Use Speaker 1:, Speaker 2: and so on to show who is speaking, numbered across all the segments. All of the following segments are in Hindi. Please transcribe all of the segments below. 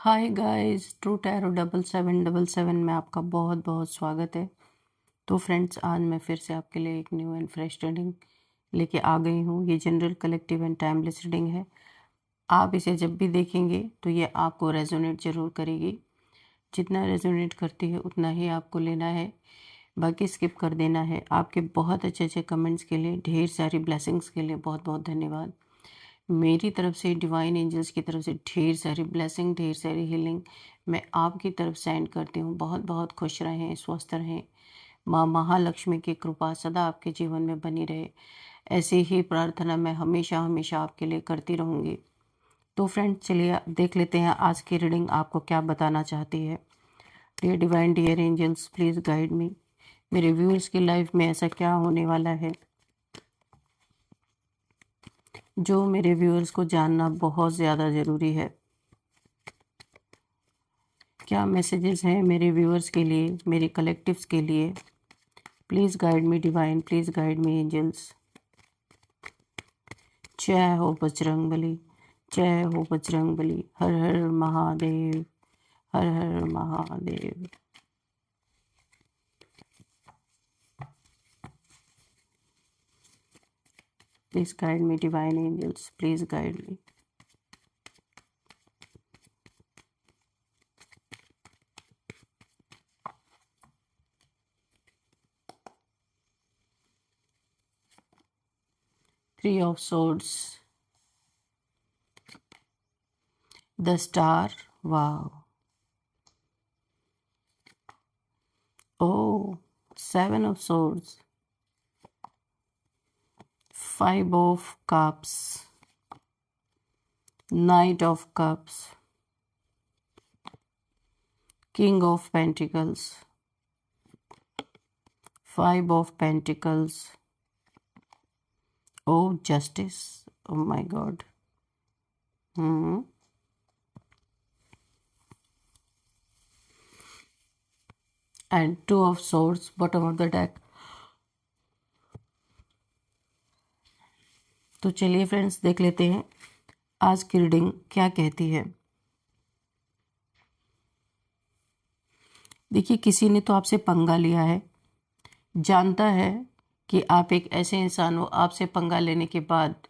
Speaker 1: हाय गाइस, ट्रू टैरो 7777 में आपका बहुत बहुत स्वागत है। तो फ्रेंड्स, आज मैं फिर से आपके लिए एक न्यू एंड फ्रेश रीडिंग लेके आ गई हूँ। ये general, collective and timeless reading है। आप इसे जब भी देखेंगे तो ये आपको रेजोनेट ज़रूर करेगी। जितना रेजोनेट करती है उतना ही आपको लेना है, बाकी स्किप कर देना है। आपके बहुत अच्छे अच्छे कमेंट्स के लिए, ढेर सारी ब्लेसिंग्स के लिए बहुत बहुत धन्यवाद। मेरी तरफ से, डिवाइन एंजल्स की तरफ से ढेर सारी ब्लेसिंग, ढेर सारी हीलिंग मैं आपकी तरफ सेंड करती हूँ। बहुत बहुत खुश रहें, स्वस्थ रहें। माँ महालक्ष्मी की कृपा सदा आपके जीवन में बनी रहे, ऐसी ही प्रार्थना मैं हमेशा हमेशा आपके लिए करती रहूँगी। तो फ्रेंड्स, चलिए देख लेते हैं आज की रीडिंग आपको क्या बताना चाहती है। Dear divine, dear angels, please guide me. मेरे व्यूअर्स की लाइफ में ऐसा क्या होने वाला है जो मेरे व्यूअर्स को जानना बहुत ज़्यादा ज़रूरी है। क्या मैसेजेस हैं मेरे व्यूअर्स के लिए, मेरे कलेक्टिव्स के लिए। Please guide me divine, please guide me angels. जय हो बजरंगबली, जय हो बजरंगबली। हर हर महादेव, हर हर Mahadev. Please guide me divine angels, please guide me. Three of Swords, the Star, wow. Oh, Seven of Swords, Five of Cups, Knight of Cups, King of Pentacles, Five of Pentacles. Oh, Justice. Oh my God. And Two of Swords, bottom of the deck. तो चलिए फ्रेंड्स, देख लेते हैं आज की रीडिंग क्या कहती है। देखिए, किसी ने तो आपसे पंगा लिया है, जानता है कि आप एक ऐसे इंसान हो। आपसे पंगा लेने के बाद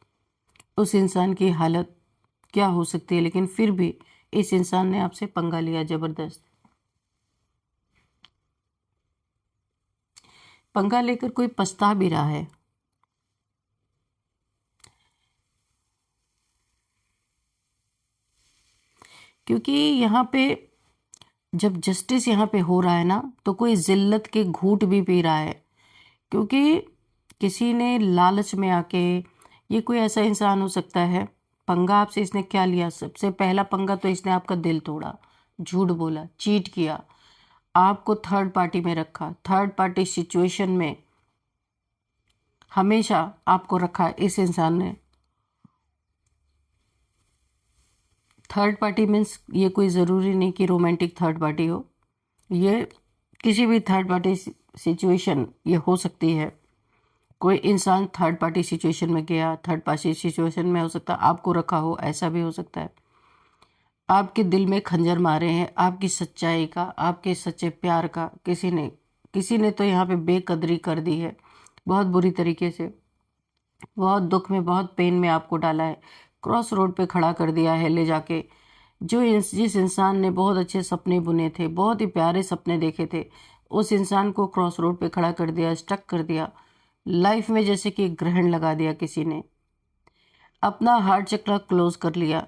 Speaker 1: उस इंसान की हालत क्या हो सकती है, लेकिन फिर भी इस इंसान ने आपसे पंगा लिया जबरदस्त। पंगा लेकर कोई पछता भी रहा है। क्योंकि यहाँ पे जब जस्टिस यहाँ पे हो रहा है ना, तो कोई जिल्लत के घूंट भी पी रहा है। क्योंकि किसी ने लालच में आके, ये कोई ऐसा इंसान हो सकता है, पंगा आपसे इसने क्या लिया। सबसे पहला पंगा तो इसने आपका दिल तोड़ा, झूठ बोला, चीट किया, आपको थर्ड पार्टी में रखा। थर्ड पार्टी सिचुएशन में हमेशा आपको रखा इस इंसान ने। थर्ड पार्टी मीन्स ये कोई ज़रूरी नहीं कि रोमांटिक थर्ड पार्टी हो, ये किसी भी थर्ड पार्टी सिचुएशन ये हो सकती है। कोई इंसान थर्ड पार्टी सिचुएशन में गया, थर्ड पार्टी सिचुएशन में हो सकता है आपको रखा हो, ऐसा भी हो सकता है। आपके दिल में खंजर मारे हैं आपकी सच्चाई का, आपके सच्चे प्यार का। किसी ने तो यहाँ पे बेकदरी कर दी है, बहुत बुरी तरीके से, बहुत दुख में, बहुत पेन में आपको डाला है, क्रॉस रोड पे खड़ा कर दिया है ले जाके। जिस इंसान ने बहुत अच्छे सपने बुने थे, बहुत ही प्यारे सपने देखे थे, उस इंसान को क्रॉस रोड पे खड़ा कर दिया, स्टक कर दिया। लाइफ में जैसे कि ग्रहण लगा दिया किसी ने, अपना हार्ट चक्र क्लोज कर लिया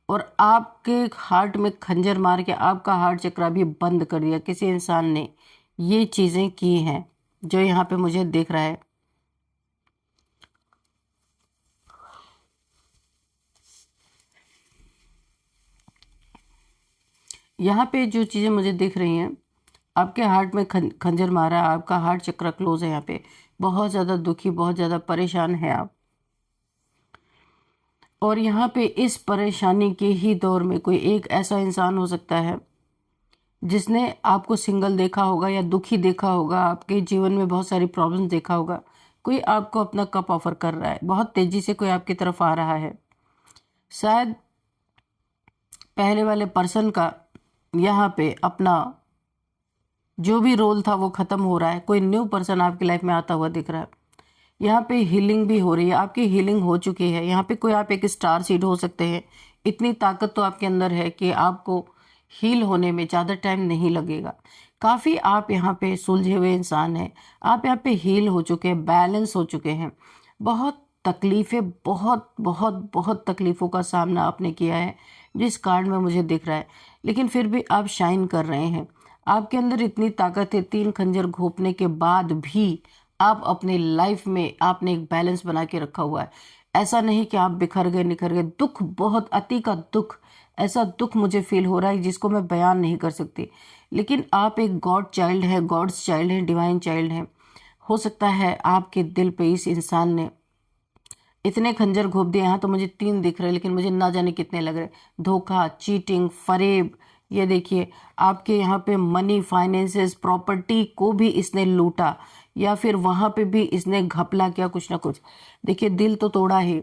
Speaker 1: और आपके हार्ट में खंजर मार के आपका हार्ट चक्र भी बंद कर दिया किसी इंसान ने। ये चीज़ें की हैं जो यहाँ पे मुझे दिख रहा है। यहाँ पे जो चीज़ें मुझे दिख रही हैं, आपके हार्ट में खंजर मारा है, आपका हार्ट चक्र क्लोज है। यहाँ पे बहुत ज़्यादा दुखी, बहुत ज़्यादा परेशान है आप। और यहाँ पे इस परेशानी के ही दौर में कोई एक ऐसा इंसान हो सकता है जिसने आपको सिंगल देखा होगा या दुखी देखा होगा, आपके जीवन में बहुत सारी प्रॉब्लम्स देखा होगा। कोई आपको अपना कप ऑफर कर रहा है, बहुत तेजी से कोई आपकी तरफ आ रहा है। शायद पहले वाले पर्सन का यहाँ पे अपना जो भी रोल था वो ख़त्म हो रहा है, कोई न्यू पर्सन आपकी लाइफ में आता हुआ दिख रहा है। यहाँ पे हीलिंग भी हो रही है, आपकी हीलिंग हो चुकी है। यहाँ पे कोई आप एक स्टार सीड हो सकते हैं। इतनी ताकत तो आपके अंदर है कि आपको हील होने में ज़्यादा टाइम नहीं लगेगा। काफ़ी आप यहाँ पे सुलझे हुए इंसान हैं, आप यहाँ पे हील हो चुके हैं, बैलेंस हो चुके हैं। बहुत तकलीफ़ें, बहुत बहुत बहुत तकलीफ़ों का सामना आपने किया है जिस कार्ड में मुझे दिख रहा है, लेकिन फिर भी आप शाइन कर रहे हैं। आपके अंदर इतनी ताकत है, 3 खंजर घोंपने के बाद भी आप अपने लाइफ में आपने एक बैलेंस बना के रखा हुआ है। ऐसा नहीं कि आप बिखर गए, निखर गए। दुख, बहुत अति का दुख, ऐसा दुख मुझे फील हो रहा है जिसको मैं बयान नहीं कर सकती। लेकिन आप एक गॉड चाइल्ड है, गॉड्स चाइल्ड है, डिवाइन चाइल्ड है। हो सकता है आपके दिल पे इस इंसान ने इतने खंजर घोंप दिए। यहाँ तो मुझे 3 दिख रहे, लेकिन मुझे ना जाने कितने लग रहे। धोखा, चीटिंग, फरेब, ये देखिए आपके यहाँ पे मनी, फाइनेंसेस, प्रॉपर्टी को भी इसने लूटा, या फिर वहां पे भी इसने घपला किया कुछ ना कुछ। देखिए दिल तो तोड़ा ही।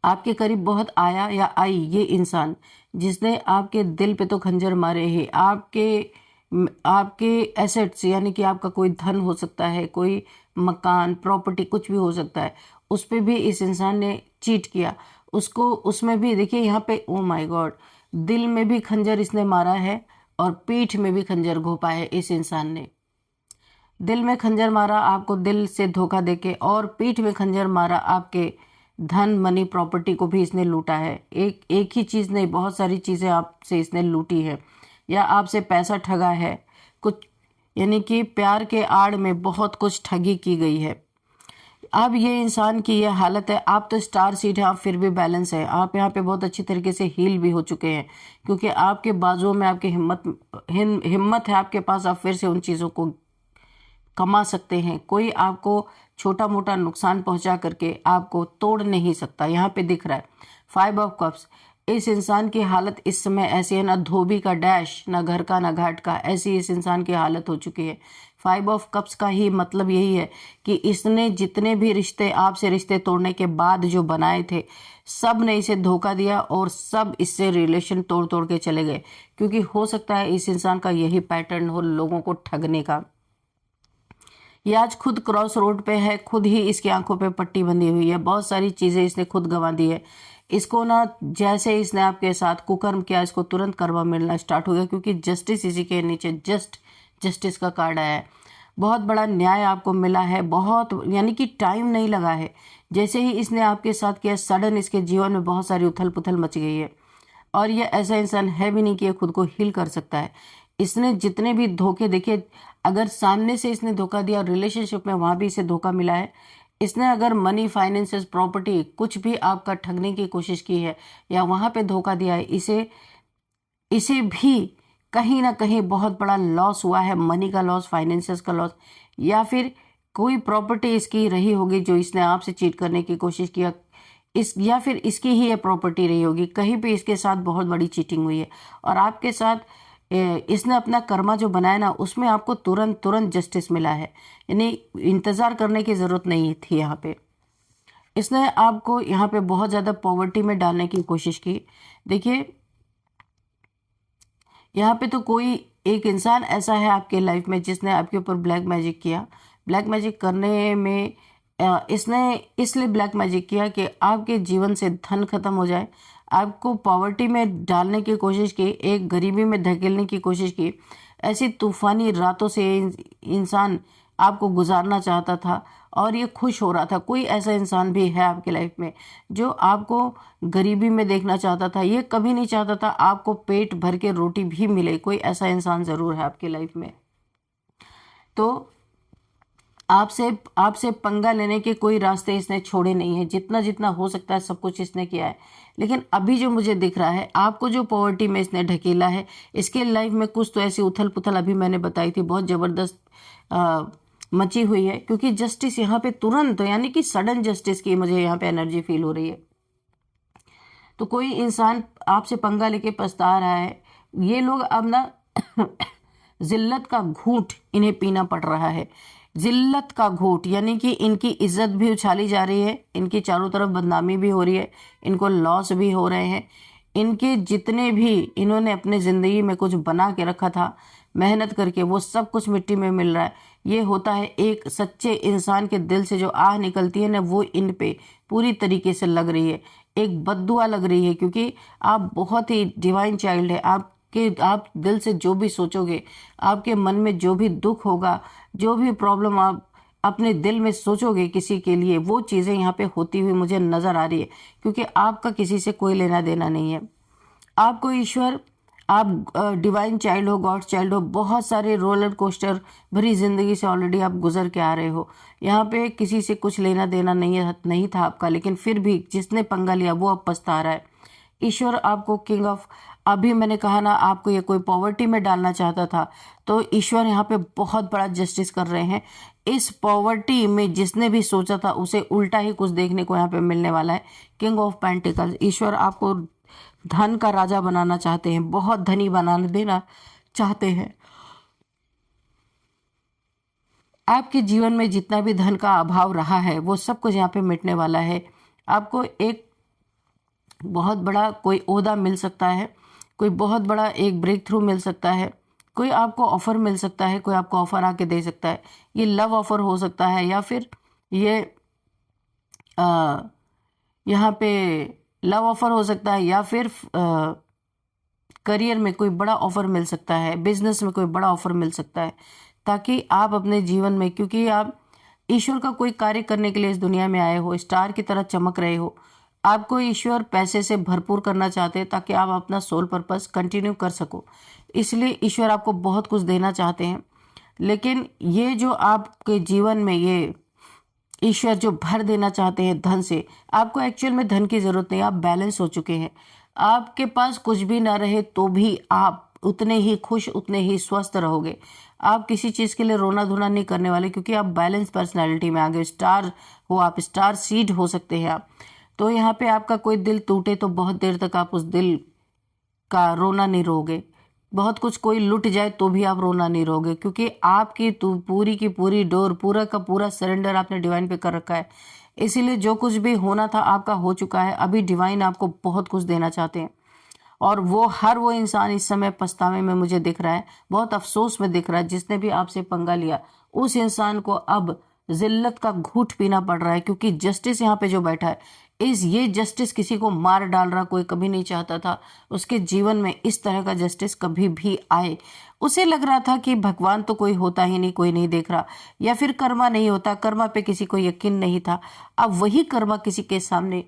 Speaker 1: आपके करीब बहुत आया या आई ये इंसान जिसने आपके दिल पे तो खंजर मारे ही। आपके एसेट्स, यानी कि आपका कोई धन हो सकता है, कोई मकान, प्रॉपर्टी, कुछ भी हो सकता है, उस पे भी इस इंसान ने चीट किया। उसको उसमें भी देखिए यहाँ पे, ओ माय गॉड, दिल में भी खंजर इसने मारा है और पीठ में भी खंजर घोंपा है इस इंसान ने। दिल में खंजर मारा आपको दिल से धोखा देके, और पीठ में खंजर मारा आपके धन, मनी, प्रॉपर्टी को भी इसने लूटा है। एक ही चीज़ नहीं, बहुत सारी चीज़ें आपसे इसने लूटी है, या आपसे पैसा ठगा है कुछ, यानी कि प्यार के आड़ में बहुत कुछ ठगी की गई है। अब ये इंसान की ये हालत है। आप तो स्टार सीड है, आप फिर भी बैलेंस है। आप यहाँ पे बहुत अच्छी तरीके से हील भी हो चुके हैं, क्योंकि आपके बाजुओं में आपकी हिम्मत है आपके पास। आप फिर से उन चीज़ों को कमा सकते हैं। कोई आपको छोटा मोटा नुकसान पहुंचा करके आपको तोड़ नहीं सकता। यहाँ पे दिख रहा है 5 ऑफ कप्स। इस इंसान की हालत इस समय ऐसी है, ना धोबी का डैश, ना घर का, ना घाट का, ऐसी इस इंसान की हालत हो चुकी है। 5 ऑफ कप्स का ही मतलब यही है कि इसने जितने भी रिश्ते, आपसे रिश्ते तोड़ने के बाद जो बनाए थे, सब ने इसे धोखा दिया और सब इससे रिलेशन तोड़ तोड़ के चले गए। क्योंकि हो सकता है इस इंसान का यही पैटर्न हो लोगों को ठगने का। ये आज खुद क्रॉस रोड पे है, खुद ही इसकी आंखों पे पट्टी बंधी हुई है। बहुत सारी चीजें इसने खुद गंवा दी है। इसको ना, जैसे इसने आपके साथ कुकर्म किया, इसको तुरंत कर्मा मिलना स्टार्ट हो गया, क्योंकि जस्टिस इसी के नीचे जस्टिस का कार्ड आया है। बहुत बड़ा न्याय आपको मिला है, बहुत, यानी कि टाइम नहीं लगा है। जैसे ही इसने आपके साथ किया, सडन इसके जीवन में बहुत सारी उथल पुथल मच गई है। और ये ऐसा इंसान है भी नहीं कि ये खुद को हील कर सकता है। इसने जितने भी धोखे देखे, अगर सामने से इसने धोखा दिया, रिलेशनशिप में वहां भी इसे धोखा मिला है। इसने अगर मनी, फाइनेंसेस, प्रॉपर्टी, कुछ भी आपका ठगने की कोशिश की है या वहां पे धोखा दिया है, इसे भी कहीं ना कहीं बहुत बड़ा लॉस हुआ है। मनी का लॉस, फाइनेंसेस का लॉस, या फिर कोई प्रॉपर्टी इसकी रही होगी जो इसने आपसे चीट करने की कोशिश किया, या फिर इसकी ही ये प्रॉपर्टी रही होगी। कहीं पे इसके साथ बहुत बड़ी चीटिंग हुई है, और आपके साथ इसने अपना कर्मा जो बनाया ना, उसमें आपको तुरंत तुरंत जस्टिस मिला है। यानी इंतजार करने की जरूरत नहीं थी। यहाँ पे इसने आपको यहाँ पे बहुत ज्यादा पॉवर्टी में डालने की कोशिश की। देखिए यहाँ पे तो कोई एक इंसान ऐसा है आपके लाइफ में जिसने आपके ऊपर ब्लैक मैजिक किया। ब्लैक मैजिक करने में इसने इसलिए ब्लैक मैजिक किया कि आपके जीवन से धन खत्म हो जाए, आपको पॉवर्टी में डालने की कोशिश की, एक गरीबी में धकेलने की कोशिश की। ऐसी तूफानी रातों से इंसान आपको गुजारना चाहता था और ये खुश हो रहा था। कोई ऐसा इंसान भी है आपकी लाइफ में जो आपको गरीबी में देखना चाहता था। ये कभी नहीं चाहता था आपको पेट भर के रोटी भी मिले। कोई ऐसा इंसान जरूर है आपकी लाइफ में। तो आपसे पंगा लेने के कोई रास्ते इसने छोड़े नहीं है। जितना जितना हो सकता है सब कुछ इसने किया है। लेकिन अभी जो मुझे दिख रहा है, आपको जो पॉवर्टी में इसने ढकेला है, इसके लाइफ में कुछ तो ऐसी उथल पुथल अभी मैंने बताई थी, बहुत जबरदस्त मची हुई है। क्योंकि जस्टिस यहाँ पे तुरंत, यानी कि सडन जस्टिस की मुझे यहाँ पे एनर्जी फील हो रही है। तो कोई इंसान आपसे पंगा लेके पछता रहा है। ये लोग अब ना जिल्लत का घूंट इन्हें पीना पड़ रहा है। जिल्लत का घूंट, यानी कि इनकी इज्जत भी उछाली जा रही है, इनकी चारों तरफ बदनामी भी हो रही है, इनको लॉस भी हो रहे हैं। इनके जितने भी इन्होंने अपने ज़िंदगी में कुछ बना के रखा था मेहनत करके, वो सब कुछ मिट्टी में मिल रहा है। ये होता है एक सच्चे इंसान के दिल से जो आह निकलती है ना, वो इन पे पूरी तरीके से लग रही है, एक बद्दुआ लग रही है, क्योंकि आप बहुत ही डिवाइन चाइल्ड है। आप दिल से जो भी सोचोगे, आपके मन में जो भी दुख होगा, जो भी प्रॉब्लम आप अपने दिल में सोचोगे किसी के लिए, वो चीज़ें यहाँ पे होती हुई मुझे नज़र आ रही है, क्योंकि आपका किसी से कोई लेना देना नहीं है। आपको ईश्वर, आप डिवाइन चाइल्ड हो, गॉड चाइल्ड हो, बहुत सारे रोलर कोस्टर भरी जिंदगी से ऑलरेडी आप गुजर के आ रहे हो। यहाँ पे किसी से कुछ लेना देना नहीं था आपका, लेकिन फिर भी जिसने पंगा लिया वो अब पछता रहा है। ईश्वर आपको किंग ऑफ, अभी मैंने कहा ना, आपको ये कोई पॉवर्टी में डालना चाहता था, तो ईश्वर यहाँ पे बहुत बड़ा जस्टिस कर रहे हैं। इस पॉवर्टी में जिसने भी सोचा था उसे उल्टा ही कुछ देखने को यहाँ पे मिलने वाला है। किंग ऑफ पेंटिकल्स, ईश्वर आपको धन का राजा बनाना चाहते हैं, बहुत धनी बना देना चाहते हैं। आपके जीवन में जितना भी धन का अभाव रहा है वो सब कुछ यहाँ पे मिटने वाला है। आपको एक बहुत बड़ा कोई ओहदा मिल सकता है, कोई बहुत बड़ा एक ब्रेक थ्रू मिल सकता है, कोई आपको ऑफर मिल सकता है, कोई आपको ऑफर आके दे सकता है। ये लव ऑफर हो सकता है, या फिर ये यहाँ पे लव ऑफर हो सकता है, या फिर करियर में कोई बड़ा ऑफर मिल सकता है, बिजनेस में कोई बड़ा ऑफर मिल सकता है, ताकि आप अपने जीवन में, क्योंकि आप ईश्वर का कोई कार्य करने के लिए इस दुनिया में आए हो, स्टार की तरह चमक रहे हो। आपको ईश्वर पैसे से भरपूर करना चाहते हैं ताकि आप अपना सोल पर्पस कंटिन्यू कर सको। इसलिए ईश्वर आपको बहुत कुछ देना चाहते हैं, लेकिन ये जो आपके जीवन में ये ईश्वर जो भर देना चाहते हैं धन से, आपको एक्चुअल में धन की जरूरत नहीं, आप बैलेंस हो चुके हैं। आपके पास कुछ भी ना रहे तो भी आप उतने ही खुश, उतने ही स्वस्थ रहोगे। आप किसी चीज़ के लिए रोना धोना नहीं करने वाले, क्योंकि आप बैलेंस पर्सनालिटी में आ गए। स्टार हो आप, स्टार सीड हो सकते हैं आप। तो यहाँ पे आपका कोई दिल टूटे तो बहुत देर तक आप उस दिल का रोना नहीं रोगे। बहुत कुछ कोई लुट जाए तो भी आप रोना नहीं रोगे, क्योंकि आपकी पूरी की पूरी डोर, पूरा का पूरा सरेंडर आपने डिवाइन पे कर रखा है। इसीलिए जो कुछ भी होना था आपका हो चुका है। अभी डिवाइन आपको बहुत कुछ देना चाहते हैं, और वो इंसान इस समय पछतावे में मुझे दिख रहा है, बहुत अफसोस में दिख रहा है। जिसने भी आपसे पंगा लिया उस इंसान को अब जिल्लत का घूंट पीना पड़ रहा है, क्योंकि जस्टिस यहाँ पे जो बैठा है, ये जस्टिस किसी को मार डाल रहा कोई कभी नहीं चाहता था उसके जीवन में इस तरह का जस्टिस कभी भी आए। उसे लग रहा था कि भगवान तो कोई होता ही नहीं, कोई नहीं देख रहा, या फिर कर्मा नहीं होता, कर्मा पे किसी को यकीन नहीं था। अब वही कर्मा किसी के सामने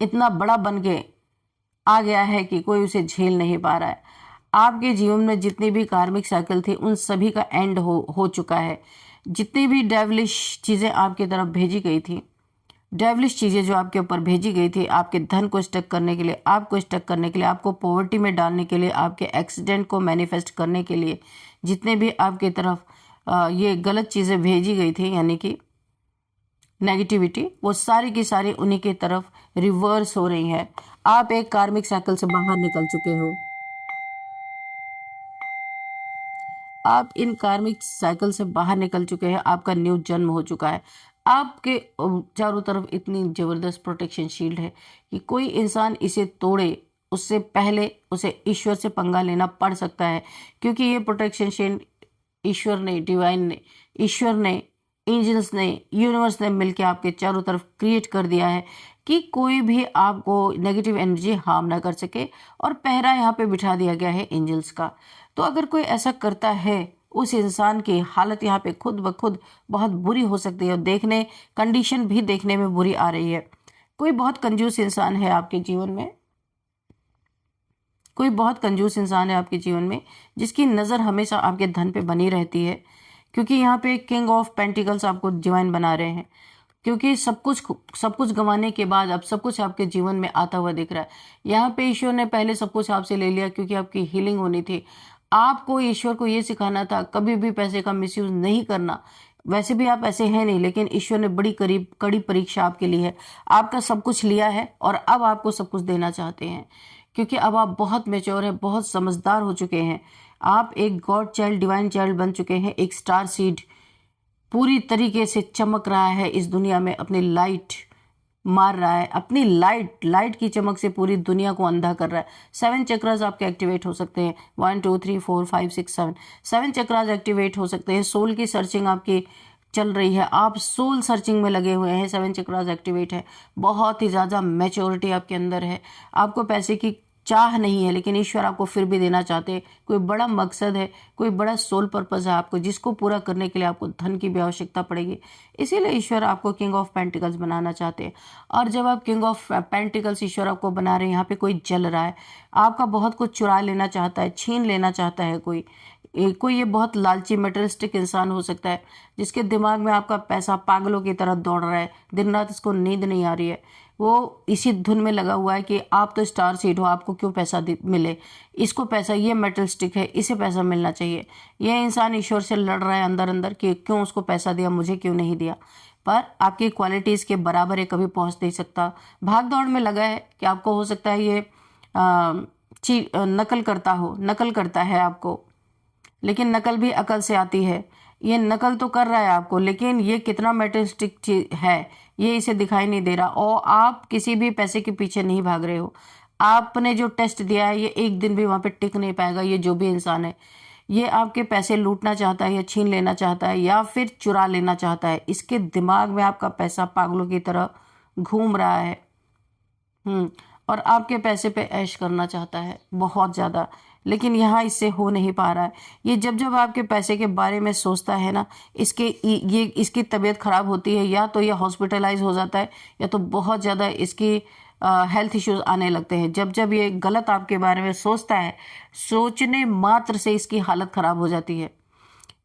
Speaker 1: इतना बड़ा बन के आ गया है कि कोई उसे झेल नहीं पा रहा है। आपके जीवन में जितनी भी कार्मिक साइकिल थी उन सभी का एंड हो चुका है। जितनी भी डेविलिश चीज़ें आपकी तरफ भेजी गई थी, डेविलिश चीज़ें जो आपके ऊपर भेजी गई थी, आपके धन को स्टक करने के लिए, आपको स्टक करने के लिए, आपको पॉवर्टी में डालने के लिए, आपके एक्सीडेंट को मैनिफेस्ट करने के लिए, जितने भी आपकी तरफ ये गलत चीज़ें भेजी गई थी, यानी कि नेगेटिविटी, वो सारी की सारी उन्हीं की तरफ रिवर्स हो रही है। आप एक कार्मिक साइकिल से बाहर निकल चुके हो। आप इन कार्मिक साइकिल से बाहर निकल चुके हैं। आपका न्यू जन्म हो चुका है। आपके चारों तरफ इतनी जबरदस्त प्रोटेक्शन शील्ड है कि कोई इंसान इसे तोड़े उससे पहले उसे ईश्वर से पंगा लेना पड़ सकता है, क्योंकि ये प्रोटेक्शन शील्ड ईश्वर ने, डिवाइन ने, ईश्वर ने, एंजल्स ने, यूनिवर्स ने मिलकर आपके चारों तरफ क्रिएट कर दिया है कि कोई भी आपको नेगेटिव एनर्जी हार्म ना कर सके। और पहरा यहाँ पे बिठा दिया गया है एंजल्स का। तो अगर कोई ऐसा करता है, उस इंसान की हालत यहाँ पे खुद ब खुद बहुत बुरी हो सकती है, और देखने कंडीशन भी देखने में बुरी आ रही है। कोई बहुत कंजूस इंसान है आपके जीवन में, कोई बहुत कंजूस इंसान है आपके जीवन में, जिसकी नज़र हमेशा आपके धन पे बनी रहती है, क्योंकि यहाँ पे किंग ऑफ पेंटिकल्स आपको डिवाइन बना रहे हैं। क्योंकि सब कुछ गंवाने के बाद अब सब कुछ आपके जीवन में आता हुआ दिख रहा है। यहाँ पे ईश्वर ने पहले सब कुछ आपसे ले लिया, क्योंकि आपकी हीलिंग होनी थी। आपको ईश्वर को ये सिखाना था कभी भी पैसे का मिसयूज नहीं करना। वैसे भी आप ऐसे हैं नहीं, लेकिन ईश्वर ने बड़ी कड़ी परीक्षा आपके लिए है। आपका सब कुछ लिया है और अब आपको सब कुछ देना चाहते हैं, क्योंकि अब आप बहुत मैच्योर हैं, बहुत समझदार हो चुके हैं। आप एक गॉड चाइल्ड, डिवाइन चाइल्ड बन चुके हैं। एक स्टार सीड पूरी तरीके से चमक रहा है इस दुनिया में अपनी लाइट मार रहा है, अपनी लाइट की चमक से पूरी दुनिया को अंधा कर रहा है। 7 चक्रास आपके एक्टिवेट हो सकते हैं, 1 2 3 4 5 6 7, 7 चक्रास एक्टिवेट हो सकते हैं। सोल की सर्चिंग आपकी चल रही है, आप सोल सर्चिंग में लगे हुए हैं, 7 चक्रास एक्टिवेट है। बहुत ही ज़्यादा मैच्योरिटी आपके अंदर है, आपको पैसे की चाह नहीं है, लेकिन ईश्वर आपको फिर भी देना चाहते हैं। कोई बड़ा मकसद है, कोई बड़ा सोल पर्पस है आपको, जिसको पूरा करने के लिए आपको धन की भी आवश्यकता पड़ेगी। इसीलिए ईश्वर आपको किंग ऑफ पेंटिकल्स बनाना चाहते हैं। और जब आप किंग ऑफ पेंटिकल्स ईश्वर आपको बना रहे हैं, यहाँ पे कोई जल रहा है, आपका बहुत कुछ चुरा लेना चाहता है, छीन लेना चाहता है कोई ये बहुत लालची मटेरियलिस्टिक इंसान हो सकता है, जिसके दिमाग में आपका पैसा पागलों की तरह दौड़ रहा है, दिन रात इसको नींद नहीं आ रही है। वो इसी धुन में लगा हुआ है कि आप तो स्टार सीड हो, आपको क्यों पैसा मिले, इसको पैसा, ये मटेरियलिस्टिक है, इसे पैसा मिलना चाहिए। यह इंसान ईश्वर से लड़ रहा है अंदर अंदर कि क्यों उसको पैसा दिया, मुझे क्यों नहीं दिया। पर आपकी क्वालिटीज़ के बराबर ये कभी पहुंच नहीं सकता। भाग दौड़ में लगा है कि आपको हो सकता है ये नकल करता है आपको, लेकिन नकल भी अकल से आती है। ये नकल तो कर रहा है आपको, लेकिन ये कितना मटेरियलिस्टिक चीज है ये इसे दिखाई नहीं दे रहा। और आप किसी भी पैसे के पीछे नहीं भाग रहे हो। आपने जो टेस्ट दिया है ये एक दिन भी वहां पे टिक नहीं पाएगा। ये जो भी इंसान है, ये आपके पैसे लूटना चाहता है या छीन लेना चाहता है या फिर चुरा लेना चाहता है। इसके दिमाग में आपका पैसा पागलों की तरह घूम रहा है। और आपके पैसे पे ऐश करना चाहता है बहुत ज़्यादा, लेकिन यहाँ इससे हो नहीं पा रहा है। ये जब आपके पैसे के बारे में सोचता है ना, इसकी तबीयत खराब होती है, या तो ये हॉस्पिटलाइज हो जाता है या तो बहुत ज़्यादा इसकी हेल्थ इश्यूज आने लगते हैं। जब ये गलत आपके बारे में सोचता है, सोचने मात्र से इसकी हालत खराब हो जाती है।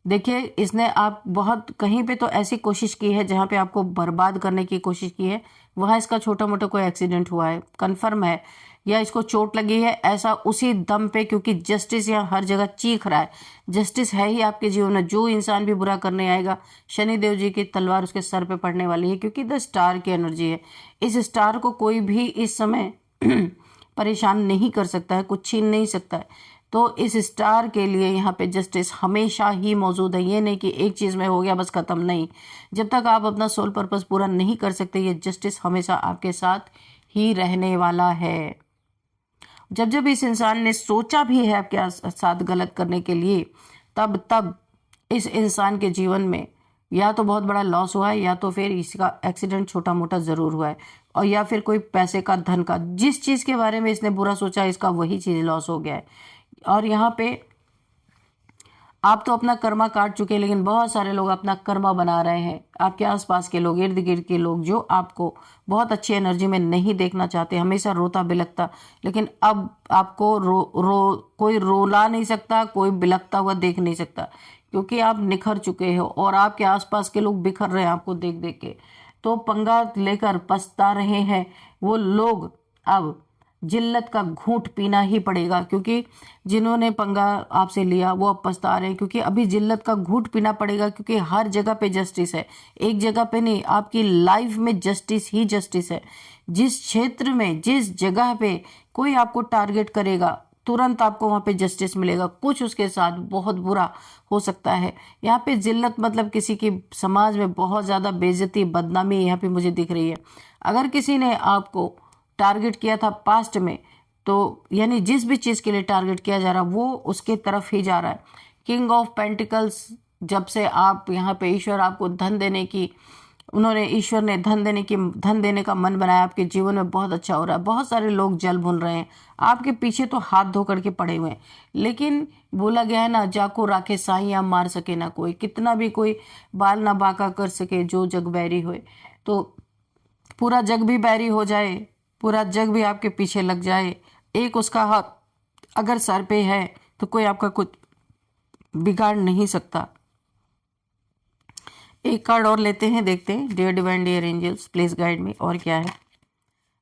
Speaker 1: देखिए, इसने आप बहुत कहीं पे तो ऐसी कोशिश की है जहाँ पे आपको बर्बाद करने की कोशिश की है, वहाँ इसका छोटा मोटा कोई एक्सीडेंट हुआ है, कन्फर्म है, या इसको चोट लगी है, ऐसा उसी दम पे, क्योंकि जस्टिस यहाँ हर जगह चीख रहा है। जस्टिस है ही आपके जीवन में। जो इंसान भी बुरा करने आएगा, शनिदेव जी की तलवार उसके सर पे पड़ने वाली है, क्योंकि द स्टार की एनर्जी है। इस स्टार को कोई भी इस समय परेशान नहीं कर सकता है, कुछ छीन नहीं सकता है। तो इस स्टार के लिए यहाँ पे जस्टिस हमेशा ही मौजूद है। ये नहीं कि एक चीज़ में हो गया बस खत्म, नहीं। जब तक आप अपना सोल पर्पस पूरा नहीं कर सकते, ये जस्टिस हमेशा आपके साथ ही रहने वाला है। जब इस इंसान ने सोचा भी है आपके साथ गलत करने के लिए, तब इस इंसान के जीवन में या तो बहुत बड़ा लॉस हुआ है, या तो फिर इसका एक्सीडेंट छोटा मोटा ज़रूर हुआ है, और या फिर कोई पैसे का, धन का, जिस चीज़ के बारे में इसने बुरा सोचा इसका वही चीज़ लॉस हो गया है। और यहाँ पे आप तो अपना कर्मा काट चुके हैं, लेकिन बहुत सारे लोग अपना कर्मा बना रहे हैं। आपके आसपास के लोग, इर्द गिर्द के लोग, जो आपको बहुत अच्छी एनर्जी में नहीं देखना चाहते, हमेशा रोता बिलखता, लेकिन अब आपको कोई रोला नहीं सकता, कोई बिलखता हुआ देख नहीं सकता, क्योंकि आप निखर चुके हो और आपके आसपास के लोग बिखर रहे हैं आपको देख देख के। तो पंगा लेकर पछता रहे हैं वो लोग। अब जिल्लत का घूंट पीना ही पड़ेगा, क्योंकि जिन्होंने पंगा आपसे लिया वो अब पछता रहे हैं, क्योंकि अभी जिल्लत का घूंट पीना पड़ेगा, क्योंकि हर जगह पे जस्टिस है। एक जगह पे नहीं, आपकी लाइफ में जस्टिस ही जस्टिस है। जिस क्षेत्र में, जिस जगह पे कोई आपको टारगेट करेगा, तुरंत आपको वहां पे जस्टिस मिलेगा। कुछ उसके साथ बहुत बुरा हो सकता है। यहाँ पे जिल्लत मतलब किसी की समाज में बहुत ज्यादा बेइज्जती, बदनामी यहाँ पे मुझे दिख रही है। अगर किसी ने आपको टारगेट किया था पास्ट में, तो यानी जिस भी चीज के लिए टारगेट किया जा रहा वो उसके तरफ ही जा रहा है। किंग ऑफ पेंटिकल्स, जब से आप यहाँ पे ईश्वर आपको धन देने की, ईश्वर ने धन देने का मन बनाया, आपके जीवन में बहुत अच्छा हो रहा है। बहुत सारे लोग जल भून रहे हैं, आपके पीछे तो हाथ धो करके पड़े हुए हैं, लेकिन बोला गया है ना, जाको राखे साइयां मार सके ना कोई। कितना भी कोई बाल ना बांका कर सके जो जग बैरी होए। तो पूरा जग भी बैरी हो जाए, पूरा जग भी आपके पीछे लग जाए, एक उसका हाथ अगर सर पे है तो कोई आपका कुछ बिगाड़ नहीं सकता। एक कार्ड और लेते हैं, देखते हैं। Dear divine, dear angels, please guide me. और क्या है?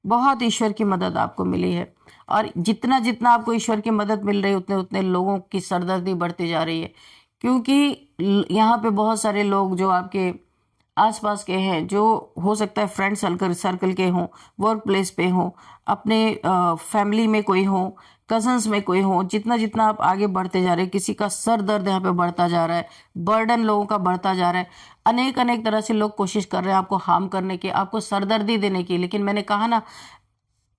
Speaker 1: बहुत ईश्वर की मदद आपको मिली है, और जितना जितना आपको ईश्वर की मदद मिल रही है, उतने उतने लोगों की सरदर्दी बढ़ती जा रही है, क्योंकि यहाँ पे बहुत सारे लोग जो आपके आसपास के हैं, जो हो सकता है फ्रेंड सर्कल के हों, वर्क प्लेस पे हों, अपने फैमिली में कोई हो, कजन्स में कोई हो, जितना जितना आप आगे बढ़ते जा रहे हैं, किसी का सर दर्द यहाँ पे बढ़ता जा रहा है, बर्डन लोगों का बढ़ता जा रहा है, अनेक अनेक तरह से लोग कोशिश कर रहे हैं आपको हार्म करने की, आपको सरदर्दी देने की। लेकिन मैंने कहा ना,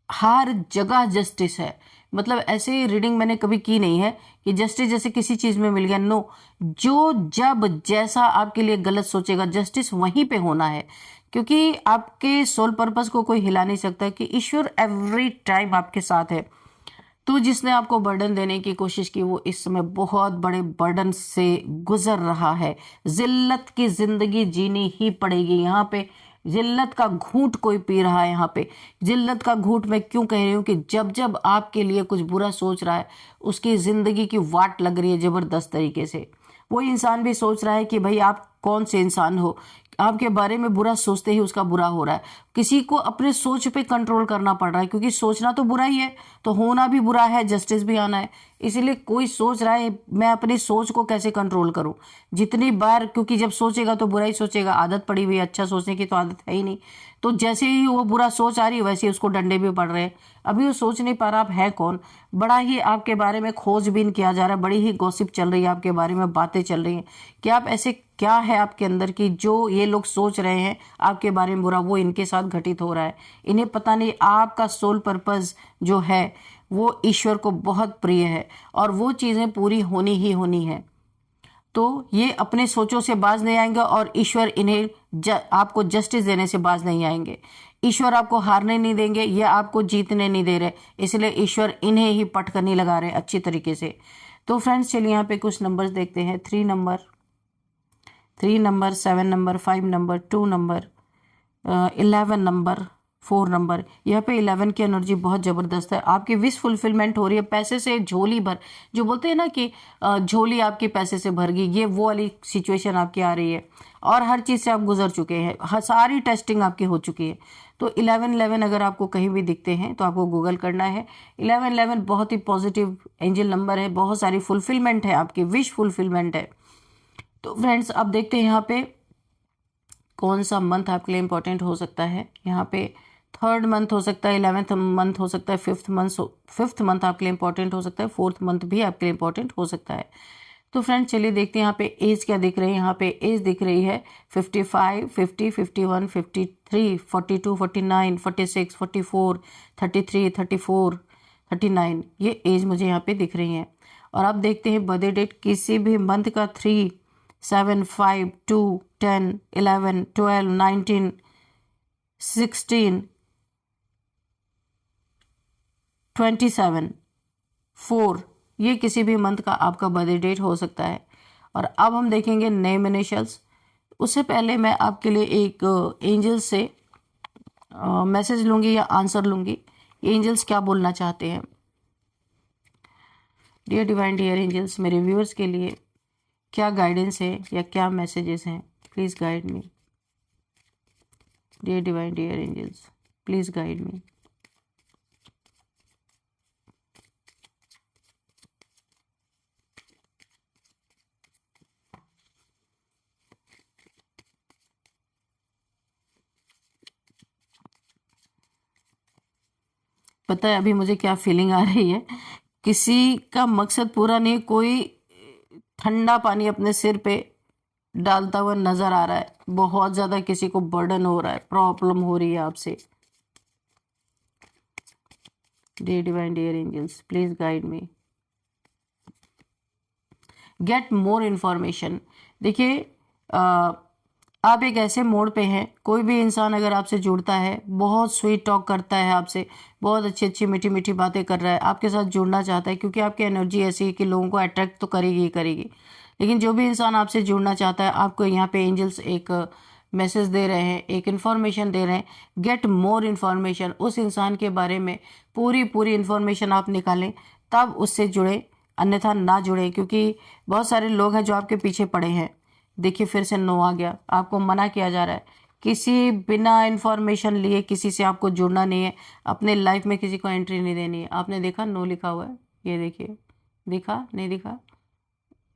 Speaker 1: हर जगह जस्टिस है। मतलब ऐसे रीडिंग मैंने कभी की नहीं है कि जस्टिस जैसे किसी चीज में मिल गया, नो। जो जब जैसा आपके लिए गलत सोचेगा, जस्टिस वहीं पे होना है, क्योंकि आपके सोल पर्पस को कोई हिला नहीं सकता, कि ईश्वर एवरी टाइम आपके साथ है। तो जिसने आपको बर्डन देने की कोशिश की, वो इस समय बहुत बड़े बर्डन से गुजर रहा है। जिल्लत की जिंदगी जीनी ही पड़ेगी यहाँ पे। जिल्लत का घूंट कोई पी रहा है यहाँ पे। जिल्लत का घूंट मैं क्यों कह रही हूँ, कि जब जब आपके लिए कुछ बुरा सोच रहा है, उसकी जिंदगी की वाट लग रही है जबरदस्त तरीके से। वो इंसान भी सोच रहा है कि भाई आप कौन से इंसान हो, आपके बारे में बुरा सोचते ही उसका बुरा हो रहा है। किसी को अपने सोच पे कंट्रोल करना पड़ रहा है, क्योंकि सोचना तो बुरा ही है, तो होना भी बुरा है, जस्टिस भी आना है। इसीलिए कोई सोच रहा है मैं अपनी सोच को कैसे कंट्रोल करूं। जितनी बार, क्योंकि जब सोचेगा तो बुरा ही सोचेगा, आदत पड़ी हुई है, अच्छा सोचने की तो आदत है ही नहीं। तो जैसे ही वो बुरा सोच आ रही है, वैसे ही उसको डंडे भी पड़ रहे हैं। अभी वो सोच नहीं पा रहा आप है कौन। बड़ा ही आपके बारे में खोजबीन किया जा रहा है, बड़ी ही गॉसिप चल रही है आपके बारे में, बातें चल रही हैं कि आप ऐसे क्या है आपके अंदर की जो ये लोग सोच रहे हैं आपके बारे में बुरा, वो इनके साथ घटित हो रहा है। इन्हें पता नहीं आपका सोल पर्पस जो है वो ईश्वर को बहुत प्रिय है, और वो चीजें पूरी होनी ही होनी है। तो ये अपने सोचों से बाज नहीं आएंगे, और ईश्वर इन्हें आपको जस्टिस देने से बाज नहीं आएंगे। ईश्वर आपको हारने नहीं देंगे, ये आपको जीतने नहीं दे रहे, इसलिए ईश्वर इन्हें ही पटकनी लगा रहे अच्छी तरीके से। तो फ्रेंड्स चलिए यहाँ पे कुछ नंबर्स देखते हैं। 3 number 7 number 5 number 2 number 11 number 4 number. यहाँ पे 11 की एनर्जी बहुत जबरदस्त है। आपकी विश फुलफिलमेंट हो रही है, पैसे से झोली भर, जो बोलते हैं ना कि झोली आपकी पैसे से भर गई, ये वो वाली सिचुएशन आपकी आ रही है। और हर चीज से आप गुजर चुके हैं, सारी टेस्टिंग आपकी हो चुकी है। तो 11-11 अगर आपको कहीं भी दिखते हैं तो आपको गूगल करना है। 11-11 बहुत ही पॉजिटिव एंजल नंबर है, बहुत सारी फुलफिलमेंट है, आपकी विश फुलफिलमेंट है। तो फ्रेंड्स अब देखते हैं यहाँ पे कौन सा मंथ आपके लिए इंपॉर्टेंट हो सकता है। यहाँ पे 3rd मंथ हो सकता है, 11th मंथ हो सकता है, 5th मंथ आपके लिए इंपॉर्टेंट हो सकता है, 4th मंथ भी आपके लिए इंपॉर्टेंट हो सकता है। तो फ्रेंड्स चलिए देखते हैं यहाँ पे एज क्या दिख रही है। यहाँ पे एज दिख रही है 55, 50, 51, 53, 42, 49, 46, 44, 33, 34, 39, ये एज मुझे यहाँ पे दिख रही है। और आप देखते हैं बर्थडे डेट किसी भी मंथ का 3, 7, 5, 2, 10, 11, 12, 19, 16, 27, 4, ये किसी भी मंथ का आपका बर्थडे डेट हो सकता है। और अब हम देखेंगे नेम इनिशियल्स। उससे पहले मैं आपके लिए एक एंजल से मैसेज लूंगी या आंसर लूंगी, एंजल्स क्या बोलना चाहते हैं। डियर डिवाइन डियर एंजल्स, मेरे व्यूअर्स के लिए क्या गाइडेंस है या क्या मैसेजेस हैं, please guide me. Dear divine dear angels, please guide me. पता है अभी मुझे क्या फीलिंग आ रही है, किसी का मकसद पूरा नहीं, कोई ठंडा पानी अपने सिर पे डालता हुआ नजर आ रहा है। बहुत ज्यादा किसी को बर्डन हो रहा है, प्रॉब्लम हो रही है आपसे। Dear divine dear angels, please guide me. Get more information. देखिए आप एक ऐसे मोड़ पे हैं, कोई भी इंसान अगर आपसे जुड़ता है, बहुत स्वीट टॉक करता है आपसे, बहुत अच्छी अच्छी मीठी मीठी बातें कर रहा है, आपके साथ जुड़ना चाहता है, क्योंकि आपकी एनर्जी ऐसी है कि लोगों को अट्रैक्ट तो करेगी ही करेगी। लेकिन जो भी इंसान आपसे जुड़ना चाहता है, आपको यहाँ पे एंजल्स एक मैसेज दे रहे हैं, एक इन्फॉर्मेशन दे रहे हैं। गेट मोर इन्फॉर्मेशन, उस इंसान के बारे में पूरी पूरी इन्फॉर्मेशन आप निकालें, तब उससे जुड़े, अन्यथा ना जुड़े, क्योंकि बहुत सारे लोग हैं जो आपके पीछे पड़े हैं। देखिए फिर से नो आ गया, आपको मना किया जा रहा है, किसी बिना इन्फॉर्मेशन लिए किसी से आपको जुड़ना नहीं है, अपने लाइफ में किसी को एंट्री नहीं देनी है। आपने देखा नो लिखा हुआ है, ये देखिए, दिखा नहीं दिखा,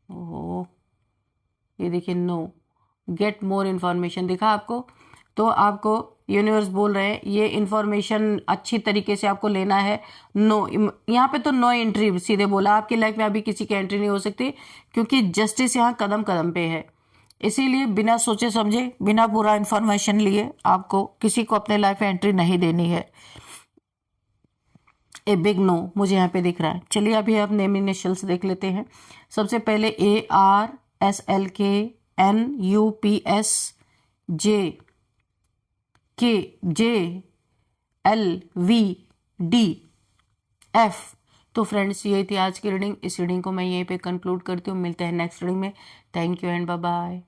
Speaker 1: ओह ये देखिए नो, गेट मोर इन्फॉर्मेशन, दिखा आपको। तो आपको यूनिवर्स बोल रहे हैं ये इन्फॉर्मेशन अच्छी तरीके से आपको लेना है। नो, यहाँ पे तो नो एंट्री सीधे बोला, आपकी लाइफ में अभी किसी की एंट्री नहीं हो सकती, क्योंकि जस्टिस यहाँ कदम कदम पे है। इसीलिए बिना सोचे समझे, बिना पूरा इन्फॉर्मेशन लिए आपको किसी को अपने लाइफ में एंट्री नहीं देनी है। ए बिग नो मुझे यहाँ पे दिख रहा है। चलिए अभी आप नेम इनिशियल्स देख लेते हैं। सबसे पहले ARSLKNUPSJKJLVDF। तो फ्रेंड्स ये थी आज की रीडिंग। इस रीडिंग को मैं यहीं पे कंक्लूड करती हूँ। मिलते हैं नेक्स्ट रीडिंग में। Thank you and bye bye.